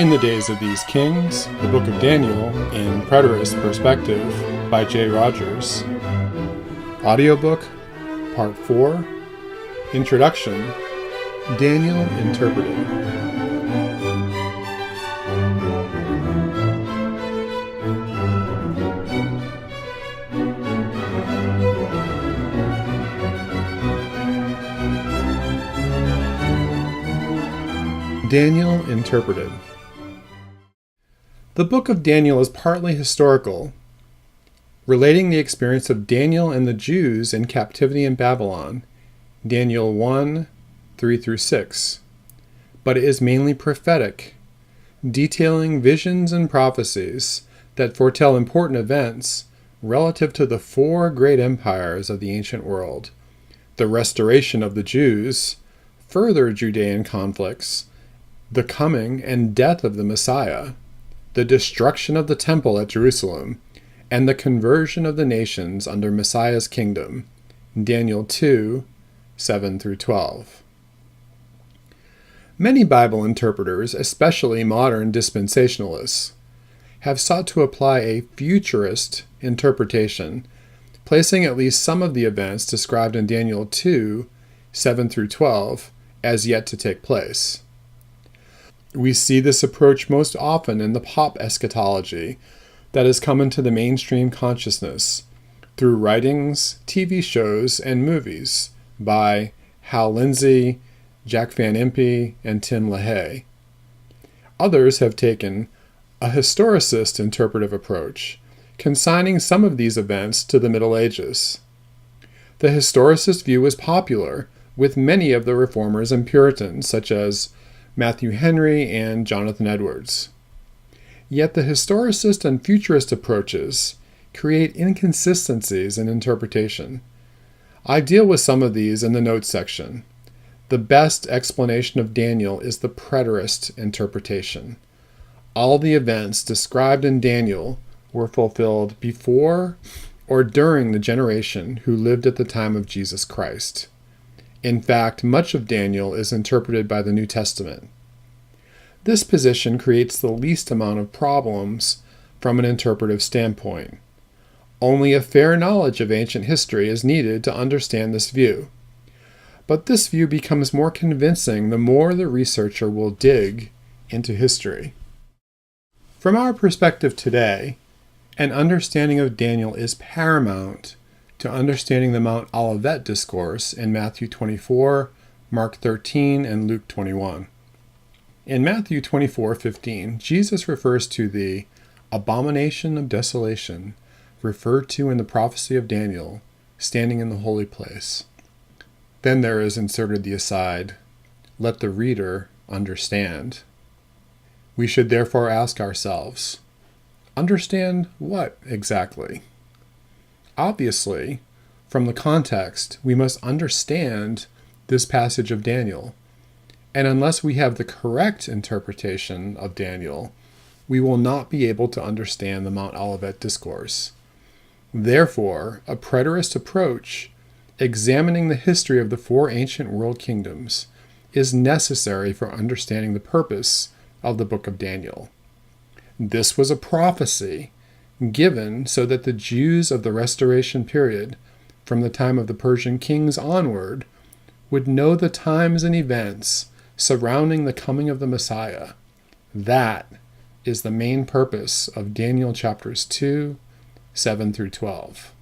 In the Days of These Kings, the Book of Daniel in Preterist Perspective by J. Rogers. Audiobook, Part 4, Introduction, Daniel Interpreted. Daniel Interpreted. The book of Daniel is partly historical, relating the experience of Daniel and the Jews in captivity in Babylon, Daniel 1, 3-6. But it is mainly prophetic, detailing visions and prophecies that foretell important events relative to the four great empires of the ancient world, the restoration of the Jews, further Judean conflicts, the coming and death of the Messiah, the destruction of the temple at Jerusalem, and the conversion of the nations under Messiah's kingdom, Daniel 2, 7-12. Many Bible interpreters, especially modern dispensationalists, have sought to apply a futurist interpretation, placing at least some of the events described in Daniel 2, 7-12 as yet to take place. We see this approach most often in the pop eschatology that has come into the mainstream consciousness through writings, TV shows, and movies by Hal Lindsey, Jack Van Impe, and Tim LaHaye. Others have taken a historicist interpretive approach, consigning some of these events to the Middle Ages. The historicist view was popular with many of the reformers and Puritans, such as Matthew Henry and Jonathan Edwards. Yet the historicist and futurist approaches create inconsistencies in interpretation. I deal with some of these in the notes section. The best explanation of Daniel is the preterist interpretation. All the events described in Daniel were fulfilled before or during the generation who lived at the time of Jesus Christ. In fact, much of Daniel is interpreted by the New Testament. This position creates the least amount of problems from an interpretive standpoint. Only a fair knowledge of ancient history is needed to understand this view. But this view becomes more convincing the more the researcher will dig into history. From our perspective today, an understanding of Daniel is paramount to understanding the Mount Olivet discourse in Matthew 24, Mark 13, and Luke 21. In Matthew 24:15, Jesus refers to the abomination of desolation referred to in the prophecy of Daniel, standing in the holy place. Then there is inserted the aside, "Let the reader understand." We should therefore ask ourselves, understand what exactly? Obviously, from the context, we must understand this passage of Daniel. And unless we have the correct interpretation of Daniel, we will not be able to understand the Mount Olivet discourse. Therefore, a preterist approach, examining the history of the four ancient world kingdoms, is necessary for understanding the purpose of the book of Daniel. This was a prophecy given so that the Jews of the Restoration period, from the time of the Persian kings onward, would know the times and events surrounding the coming of the Messiah. That is the main purpose of Daniel chapters 2, 7-12.